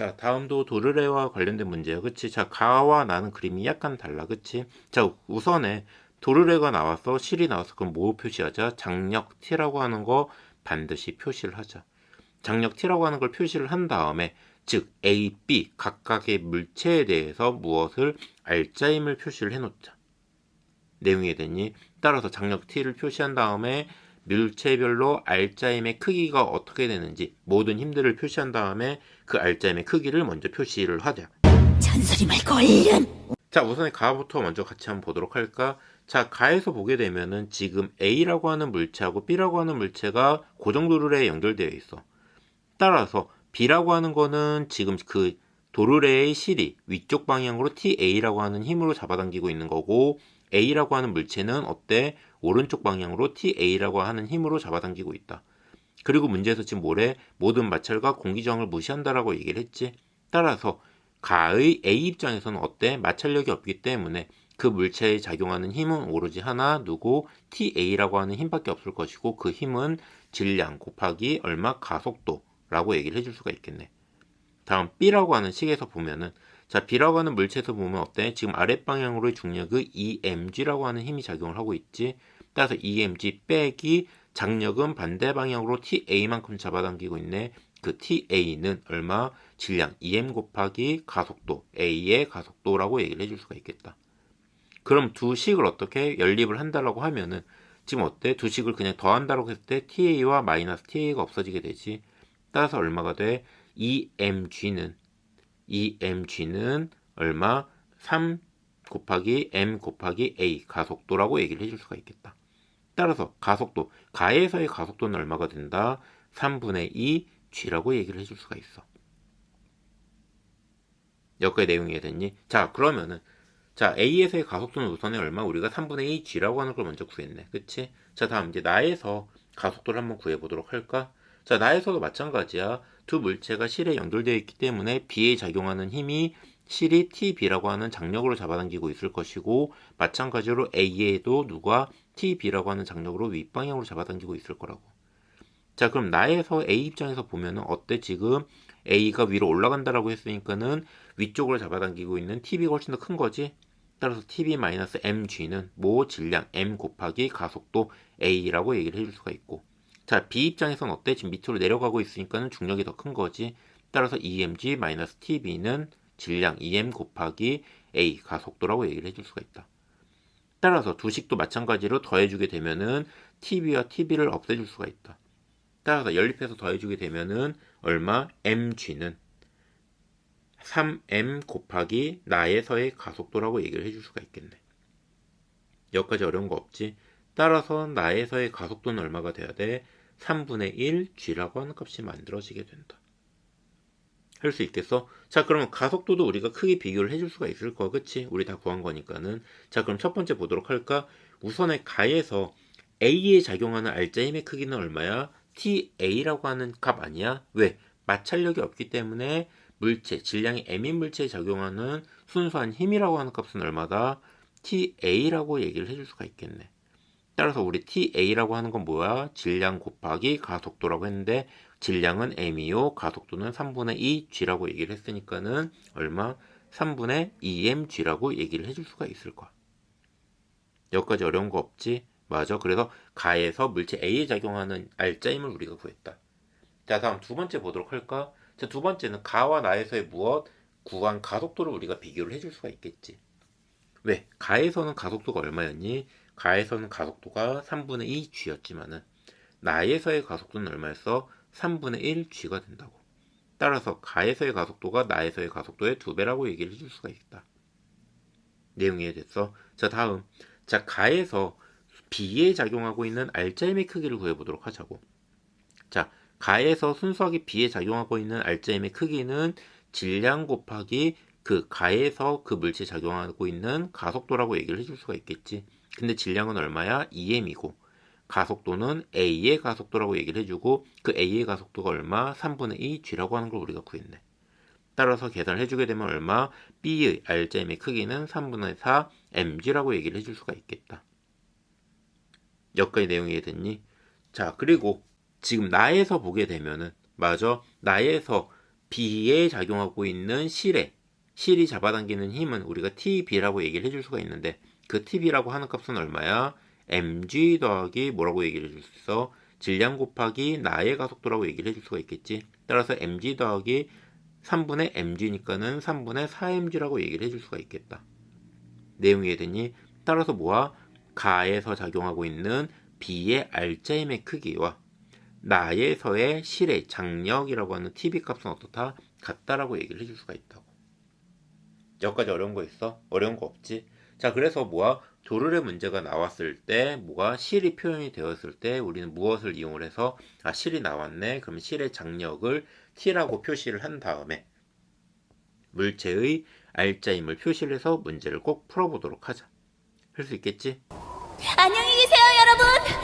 자, 다음도 도르래와 관련된 문제야. 그치? 자, 가와 나는 그림이 약간 달라. 그치? 자, 우선에 도르래가 나왔어. 실이 나왔어. 그럼 뭐 표시하자? 장력 T라고 하는 거 반드시 표시를 하자. 장력 T라고 하는 걸 표시를 한 다음에 즉 A, B 각각의 물체에 대해서 무엇을 알짜임을 표시를 해놓자. 내용이 이해됐니? 따라서 장력 T를 표시한 다음에 물체별로 알짜임의 크기가 어떻게 되는지 모든 힘들을 표시한 다음에 그 알짜임의 크기를 먼저 표시를 하자. 잔소리 말고 얼른. 자, 우선 가부터 먼저 같이 한번 보도록 할까? 자, 가에서 보게 되면은 지금 A라고 하는 물체하고 B라고 하는 물체가 고정도르래에 연결되어 있어. 따라서 B라고 하는 거는 지금 그 도르래의 실이 위쪽 방향으로 TA라고 하는 힘으로 잡아당기고 있는 거고, A라고 하는 물체는 어때? 오른쪽 방향으로 TA라고 하는 힘으로 잡아당기고 있다. 그리고 문제에서 지금 뭐래? 모든 마찰과 공기저항을 무시한다라고 얘기를 했지. 따라서 가의 A 입장에서는 어때? 마찰력이 없기 때문에 그 물체에 작용하는 힘은 오로지 하나, 누구? TA라고 하는 힘밖에 없을 것이고, 그 힘은 질량 곱하기 얼마? 가속도라고 얘기를 해줄 수가 있겠네. 다음 B라고 하는 식에서 보면은, 자, B라고 하는 물체에서 보면 어때? 지금 아랫방향으로의 중력의 EMG라고 하는 힘이 작용을 하고 있지. 따라서 EMG 빼기 장력은 반대 방향으로 TA만큼 잡아당기고 있네. 그 TA는 얼마? 질량 EM 곱하기 가속도, A의 가속도라고 얘기를 해줄 수가 있겠다. 그럼 두 식을 어떻게 연립을 한다라고 하면은 지금 어때? 두 식을 그냥 더한다라고 했을 때 TA와 마이너스 TA가 없어지게 되지. 따라서 얼마가 돼? EMG는 얼마? 3 곱하기 M 곱하기 A 가속도라고 얘기를 해줄 수가 있겠다. 따라서 가속도, 가에서의 가속도는 얼마가 된다? 3분의 2 G라고 얘기를 해줄 수가 있어. 여기까지 내용이 이해됐니? 자, 그러면은 자, A에서의 가속도는 우선에 얼마? 우리가 3분의 2 G라고 하는 걸 먼저 구했네. 그치? 자, 다음 이제 나에서 가속도를 한번 구해보도록 할까? 자, 나에서도 마찬가지야. 두 물체가 실에 연결되어 있기 때문에 B에 작용하는 힘이 실이 TB라고 하는 장력으로 잡아당기고 있을 것이고, 마찬가지로 A에도 누가 TB라고 하는 장력으로 윗방향으로 잡아당기고 있을 거라고. 자, 그럼 나에서 A 입장에서 보면은 어때? 지금 A가 위로 올라간다라고 했으니까는 위쪽으로 잡아당기고 있는 TB가 훨씬 더 큰 거지? 따라서 TB-mg는 뭐 질량 m 곱하기 가속도 A라고 얘기를 해줄 수가 있고, 자, B 입장에서는 어때? 지금 밑으로 내려가고 있으니까는 중력이 더 큰 거지. 따라서 EMG-TB는 질량 EM 곱하기 A 가속도라고 얘기를 해줄 수가 있다. 따라서 두 식도 마찬가지로 더해주게 되면은 TB와 TB를 없애줄 수가 있다. 따라서 연립해서 더해주게 되면은 얼마? mg는 3m 곱하기 나에서의 가속도라고 얘기를 해줄 수가 있겠네. 여기까지 어려운 거 없지? 따라서 나에서의 가속도는 얼마가 돼야 돼? 3분의 1 g라고 하는 값이 만들어지게 된다. 할 수 있겠어? 자, 그러면 가속도도 우리가 크게 비교를 해줄 수가 있을 거, 그치? 우리 다 구한 거니까는. 자, 그럼 첫 번째 보도록 할까? 우선에 가에서 A에 작용하는 알짜 힘의 크기는 얼마야? TA라고 하는 값 아니야? 왜? 마찰력이 없기 때문에 물체, 질량이 M인 물체에 작용하는 순수한 힘이라고 하는 값은 얼마다? TA라고 얘기를 해줄 수가 있겠네. 따라서 우리 TA라고 하는 건 뭐야? 질량 곱하기 가속도라고 했는데, 질량은 M이요, 가속도는 3분의 2 G라고 얘기를 했으니까는 얼마? 3분의 2m G라고 얘기를 해줄 수가 있을 거야. 여기까지 어려운 거 없지? 맞아. 그래서 가에서 물체 A에 작용하는 알짜 힘을 우리가 구했다. 자, 다음 두 번째 보도록 할까? 자, 두 번째는 가와 나에서의 무엇? 구간 가속도를 우리가 비교를 해줄 수가 있겠지. 왜? 가에서는 가속도가 얼마였니? 가에서는 가속도가 3분의 2 G였지만은 나에서의 가속도는 얼마였어? 3분의 1 G가 된다고. 따라서 가에서의 가속도가 나에서의 가속도의 2배라고 얘기를 해줄 수가 있다. 내용이 이해됐어? 자, 다음. 자, 가에서 B에 작용하고 있는 알짜 힘의 크기를 구해보도록 하자고. 자, 가에서 순수하게 B에 작용하고 있는 알짜 힘의 크기는 질량 곱하기 그 가에서 그 물체에 작용하고 있는 가속도라고 얘기를 해줄 수가 있겠지. 근데 질량은 얼마야? 2m이고 가속도는 A의 가속도라고 얘기를 해주고, 그 A의 가속도가 얼마? 3분의 2 G라고 하는 걸 우리가 구했네. 따라서 계산을 해주게 되면 얼마? B의 알짜임의 크기는 3분의 4 mg라고 얘기를 해줄 수가 있겠다. 여기까지 내용이 이해됐니? 자, 그리고 지금 나에서 보게 되면은, 맞아, 나에서 B에 작용하고 있는 실이 잡아당기는 힘은 우리가 TB라고 얘기를 해줄 수가 있는데, 그 TB라고 하는 값은 얼마야? mg 더하기 뭐라고 얘기를 해줄 수 있어? 질량 곱하기 나의 가속도라고 얘기를 해줄 수가 있겠지. 따라서 mg 더하기 3분의 mg니까는 3분의 4mg라고 얘기를 해줄 수가 있겠다. 내용이 이해됐니? 따라서 뭐야? 가에서 작용하고 있는 B의 알짜힘의 크기와 나에서의 실의 장력이라고 하는 TB 값은 어떻다? 같다라고 얘기를 해줄 수가 있다고. 여기까지 어려운 거 있어? 어려운 거 없지? 자, 그래서 뭐야? 조르의 문제가 나왔을 때, 뭐가 실이 표현이 되었을 때 우리는 무엇을 이용을 해서 실이 나왔네. 그럼 실의 장력을 T라고 표시를 한 다음에 물체의 알짜힘을 표시를 해서 문제를 꼭 풀어보도록 하자. 할 수 있겠지? 안녕히 계세요, 여러분.